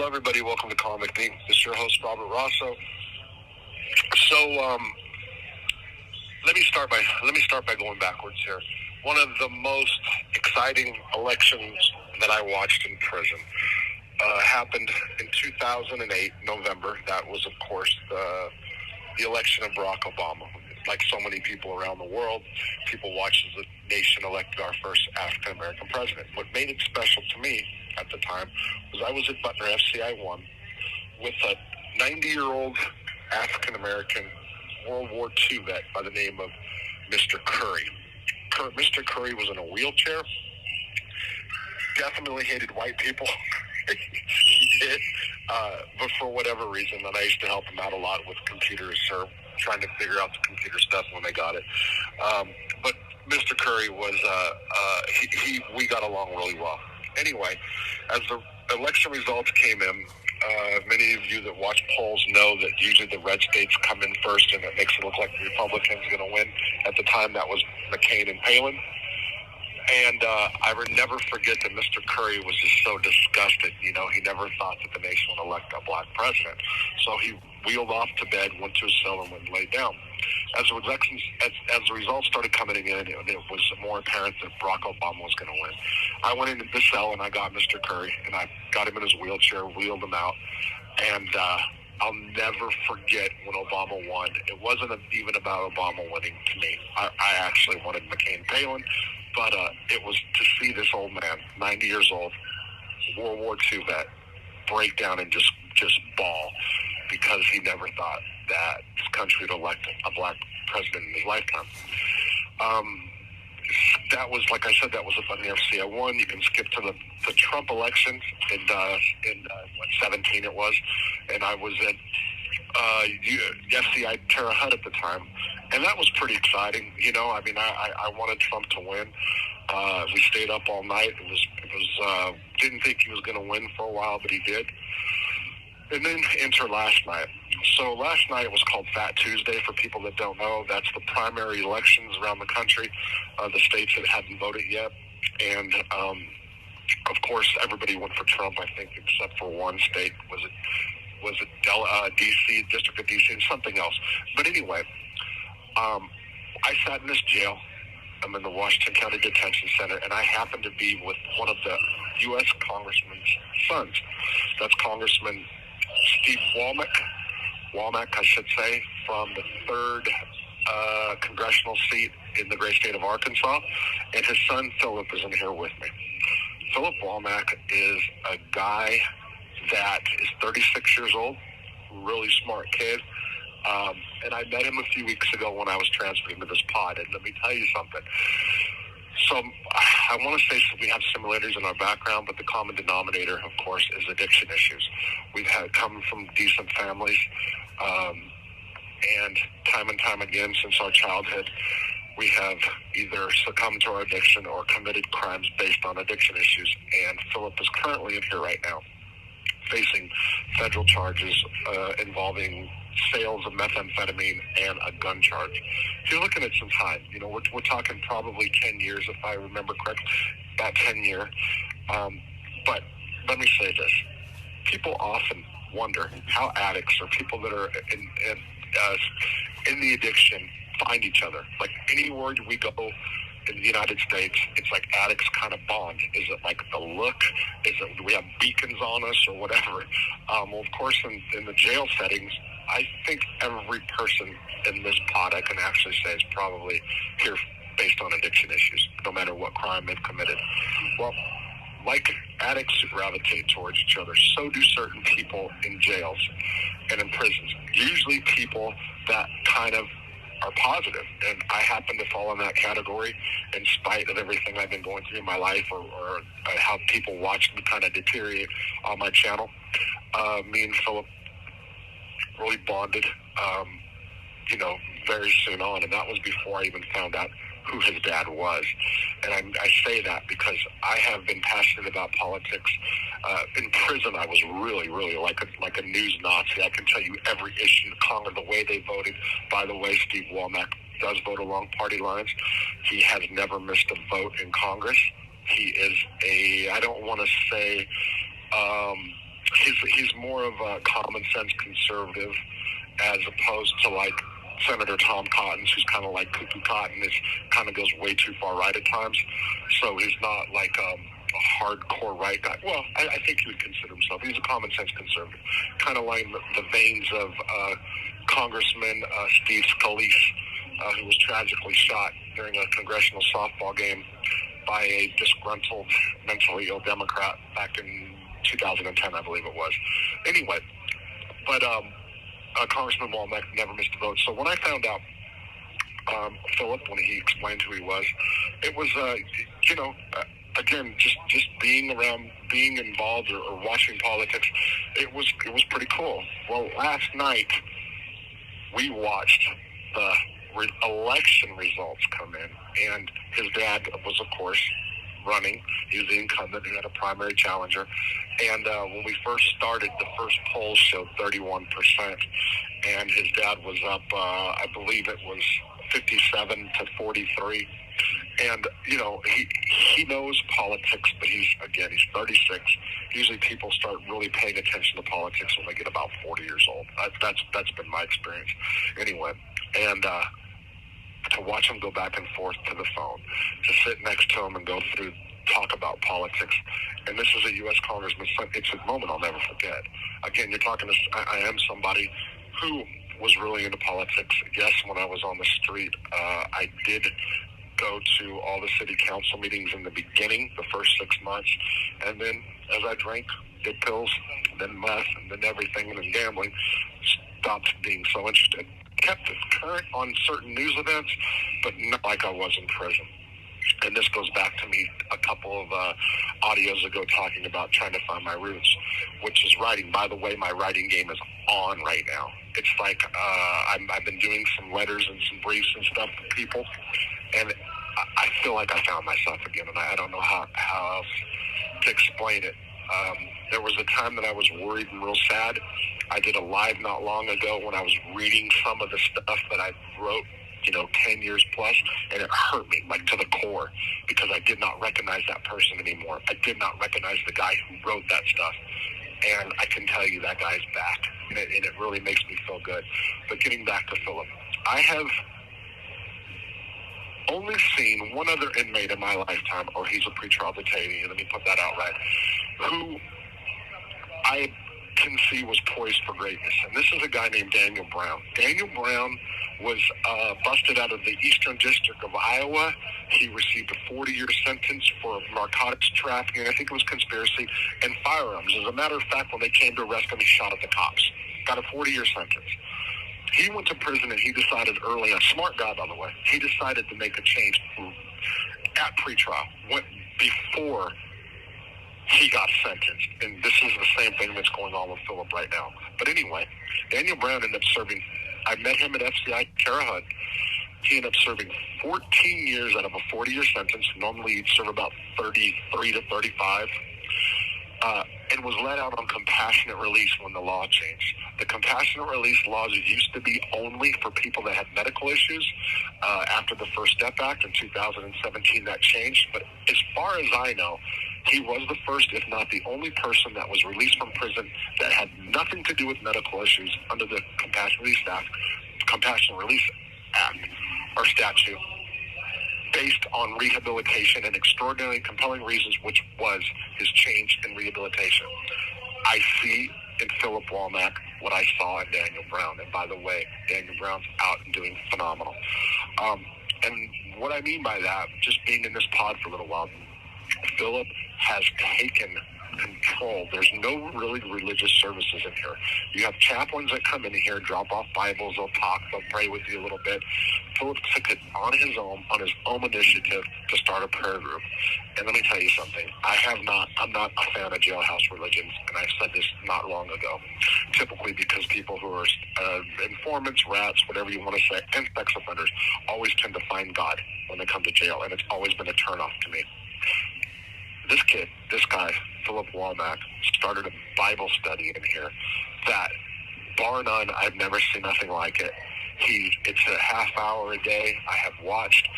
Hello, everybody. Welcome to Convict Inc. This is your host, Robert Rosso. So, let me start by going backwards here. One of the most exciting elections that I watched in prison happened in 2008, November. That was, of course, the election of Barack Obama. Like so many people around the world, people watched as the nation elected our first African-American president. What made it special to me at the time was I was at Butner FCI 1 with a 90-year-old African-American World War II vet by the name of Mr. Curry. Mr. Curry was in a wheelchair, definitely hated white people. He did, but for whatever reason, and I used to help him out a lot with computers or trying to figure out the computer stuff when they got it. But Mr. Curry was, we got along really well. Anyway, as the election results came in, many of you that watch polls know that usually the red states come in first, and it makes it look like the Republicans are going to win. At the time, that was McCain and Palin. And I would never forget that Mr. Curry was just so disgusted. You know, he never thought that the nation would elect a black president. So he wheeled off to bed, went to his cell, and went and laid down. As the results started coming in, it was more apparent that Barack Obama was going to win. I went into the cell, and I got Mr. Curry, and I got him in his wheelchair, wheeled him out, and I'll never forget when Obama won. It wasn't even about Obama winning to me. I actually wanted McCain Palin, but it was to see this old man, 90 years old, World War II vet, break down and just bawl because he never thought that this country would elect a black president in his lifetime. That was, like I said, that was up on the FCI 1. You can skip to the Trump election in 17 it was, and I was at FCI Terre Haute at the time, and that was pretty exciting. You know, I mean, I wanted Trump to win. We stayed up all night. It was didn't think he was going to win for a while, but he did. And then enter last night. So last night was called Fat Tuesday for people that don't know. That's the primary elections around the country, the states that hadn't voted yet. And, of course, everybody went for Trump, I think, except for one state. Was it D.C., District of D.C., and something else. But anyway, I sat in this jail. I'm in the Washington County Detention Center, and I happened to be with one of the U.S. Congressman's sons. That's Congressman Steve Womack, I should say, from the 3rd congressional seat in the great state of Arkansas, and his son Philip is in here with me. Philip Womack is a guy that is 36 years old, really smart kid, and I met him a few weeks ago when I was transferring to this pod, and let me tell you something. So I want to say we have similarities in our background, but the common denominator, of course, is addiction issues. We've come from decent families, and time again since our childhood, we have either succumbed to our addiction or committed crimes based on addiction issues. And Philip is currently in here right now, facing federal charges involving sales of methamphetamine and a gun charge. You're looking at some time. You know, we're talking probably 10 years, if I remember correctly, about 10 years. But let me say this. People often wonder how addicts or people that are in the addiction find each other. Like anywhere we go in the United States, it's like addicts kind of bond. Is it like the look? Is it, do we have beacons on us or whatever? Well, of course, in the jail settings, I think every person in this pod I can actually say is probably here based on addiction issues, no matter what crime they've committed. Well, like addicts gravitate towards each other, so do certain people in jails and in prisons. Usually people that kind of are positive, and I happen to fall in that category in spite of everything I've been going through in my life or how people watch me kind of deteriorate on my channel. Me and Philip really bonded, very soon on, and that was before I even found out who his dad was. And I say that because I have been passionate about politics. In prison, I was really, really like a news Nazi. I can tell you every issue, Congress, the way they voted. By the way, Steve Womack does vote along party lines. He has never missed a vote in Congress. He is I don't want to say he's more of a common sense conservative as opposed to like Senator Tom Cotton's, who's kind of like cuckoo cotton. Is kind of goes way too far right at times. So he's not like a hardcore right guy. Well, I think he would consider himself. He's a common sense conservative, kind of like the veins of Congressman Steve Scalise, who was tragically shot during a congressional softball game by a disgruntled, mentally ill Democrat back in 2010, I believe it was. Anyway, but Congressman Womack never missed a vote. So when I found out Philip, when he explained who he was, it was, again, just being around, being involved or watching politics, it was pretty cool. Well, last night we watched the election results come in, and his dad was, of course, running. He was the incumbent who had a primary challenger. And when we first started, the first polls showed 31%, and his dad was up, I believe it was 57 to 43. And, he knows politics, but he's 36. Usually people start really paying attention to politics when they get about 40 years old. That's been my experience. Anyway, and to watch him go back and forth to the phone, to sit next to him and go through, talk about politics. And this is a U.S. Congressman. It's a moment I'll never forget. Again, you're talking to, I am somebody who was really into politics. Yes, when I was on the street, I did go to all the city council meetings in the beginning, the first 6 months. And then as I drank, did pills, then meth, and then everything, and then gambling, stopped being so interested. Kept it current on certain news events, but not like I was in prison. And this goes back to me a couple of audios ago talking about trying to find my roots, which is writing. By the way, my writing game is on right now. It's like I've been doing some letters and some briefs and stuff to people, and I feel like I found myself again, and I don't know how else to explain it. There was a time that I was worried and real sad. I did a live not long ago when I was reading some of the stuff that I wrote, 10 years plus, and it hurt me, like, to the core, because I did not recognize that person anymore. I did not recognize the guy who wrote that stuff. And I can tell you that guy's back, and it really makes me feel good. But getting back to Philip, I have only seen one other inmate in my lifetime, or he's a pretrial detainee, let me put that out right, who I can see was poised for greatness. And this is a guy named Daniel Brown. Daniel Brown was busted out of the Eastern District of Iowa. He received a 40-year sentence for narcotics trafficking, I think it was conspiracy, and firearms. As a matter of fact, when they came to arrest him, he shot at the cops. Got a 40-year sentence. He went to prison, and he decided early on, smart guy, by the way, he decided to make a change at pretrial, went before he got sentenced. And this is the same thing that's going on with Philip right now. But anyway, Daniel Brown ended up serving, I met him at FCI Terre Haute. He ended up serving 14 years out of a 40-year sentence. Normally he'd serve about 33 to 35. And was let out on compassionate release when the law changed. The compassionate release laws used to be only for people that had medical issues. After the First Step Act in 2017, that changed. But as far as I know, he was the first, if not the only person that was released from prison that had nothing to do with medical issues under the Compassionate Release Act or statute, based on rehabilitation and extraordinary compelling reasons, which was his change in rehabilitation. I see in Philip Womack what I saw in Daniel Brown. And by the way, Daniel Brown's out and doing phenomenal. And what I mean by that, just being in this pod for a little while, Philip has taken control. There's no really religious services in here. You have chaplains that come in here, drop off Bibles, they'll talk, they'll pray with you a little bit. Philip took it on his own initiative to start a prayer group. And let me tell you something. I'm not a fan of jailhouse religions, and I said this not long ago. Typically because people who are informants, rats, whatever you want to say, and sex offenders always tend to find God when they come to jail, and it's always been a turnoff to me. This guy, Philip Womack, started a Bible study in here that, bar none, I've never seen nothing like it. It's a half hour a day. I have watched.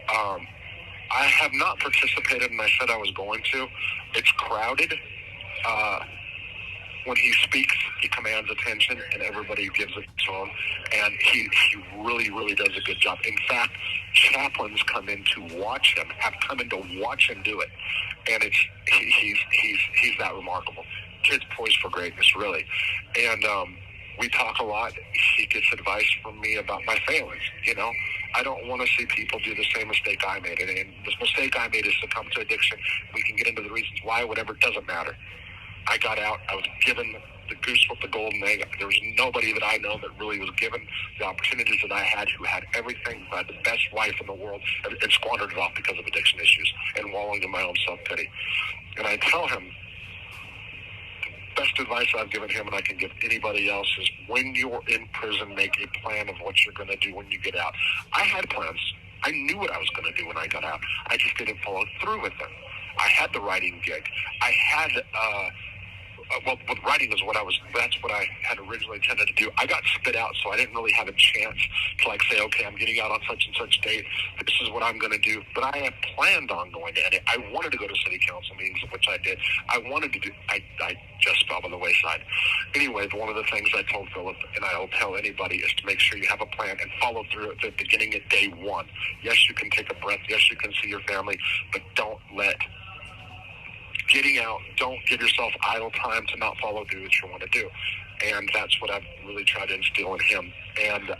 I have not participated, and I said I was going to. It's crowded. when he speaks, he commands attention, and everybody gives it to him. And he really, really does a good job. In fact, chaplains have come in to watch him do it. And he's that remarkable. Kid's poised for greatness, really. And we talk a lot. He gets advice from me about my failings. I don't want to see people do the same mistake I made. And the mistake I made is succumb to addiction. We can get into the reasons why, whatever, it doesn't matter. I got out. I was given the goose with the golden egg. There was nobody that I know that really was given the opportunities that I had, who had everything, who had the best wife in the world, and squandered it off because of addiction issues and wallowing in my own self-pity. And I tell him, the best advice I've given him, and I can give anybody else, is when you're in prison, make a plan of what you're going to do when you get out. I had plans. I knew what I was going to do when I got out. I just didn't follow through with them. I had the writing gig. I had, with writing is that's what I had originally intended to do. I got spit out, so I didn't really have a chance to say, okay, I'm getting out on such and such date. This is what I'm going to do. But I had planned on going to edit. I wanted to go to city council meetings, which I did. I just fell by the wayside. Anyway, one of the things I told Philip, and I'll tell anybody, is to make sure you have a plan and follow through at the beginning at day one. Yes, you can take a breath. Yes, you can see your family, but don't let getting out, don't give yourself idle time to not follow through what you want to do. And that's what I've really tried to instill in him. And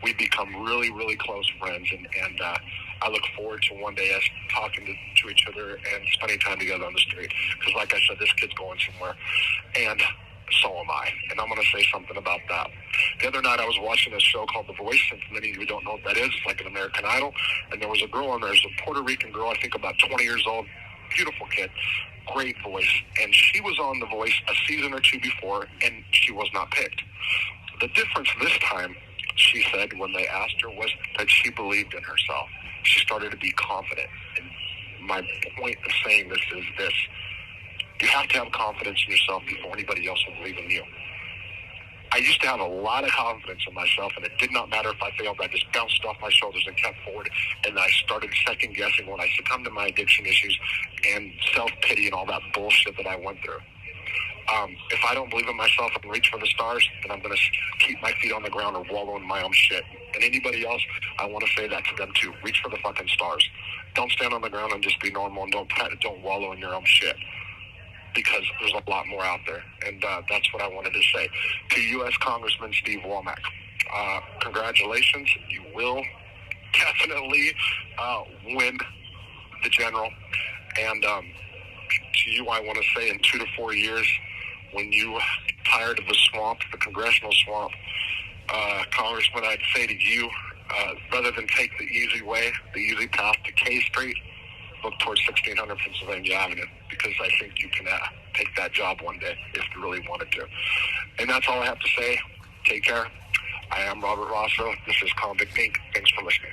we become really, really close friends. And I look forward to one day us talking to each other and spending time together on the street. Because like I said, this kid's going somewhere. And so am I. And I'm going to say something about that. The other night I was watching a show called The Voice, and many of you don't know what that is. It's like an American Idol. And there was a girl on there. There's a Puerto Rican girl, I think about 20 years old. Beautiful kid, great voice, and she was on The Voice a season or two before, and she was not picked. The difference this time, she said, when they asked her, was that she believed in herself. She started to be confident. And my point of saying this is this: you have to have confidence in yourself before anybody else will believe in you. I used to have a lot of confidence in myself, and it did not matter if I failed. I just bounced off my shoulders and kept forward, and I started second-guessing when I succumbed to my addiction issues and self-pity and all that bullshit that I went through. If I don't believe in myself and reach for the stars, then I'm going to keep my feet on the ground or wallow in my own shit. And anybody else, I want to say that to them too. Reach for the fucking stars. Don't stand on the ground and just be normal, and don't wallow in your own shit. Because there's a lot more out there. And that's what I wanted to say. To U.S. Congressman Steve Womack, congratulations. You will definitely win the general. And to you, I want to say in 2 to 4 years, when you are tired of the swamp, the congressional swamp, Congressman, I'd say to you, rather than take the easy way, the easy path to K Street, look towards 1600 Pennsylvania Avenue, because I think you can take that job one day if you really wanted to. And that's all I have to say. Take care. I am Robert Rosso. This is Convict Inc. Thanks for listening.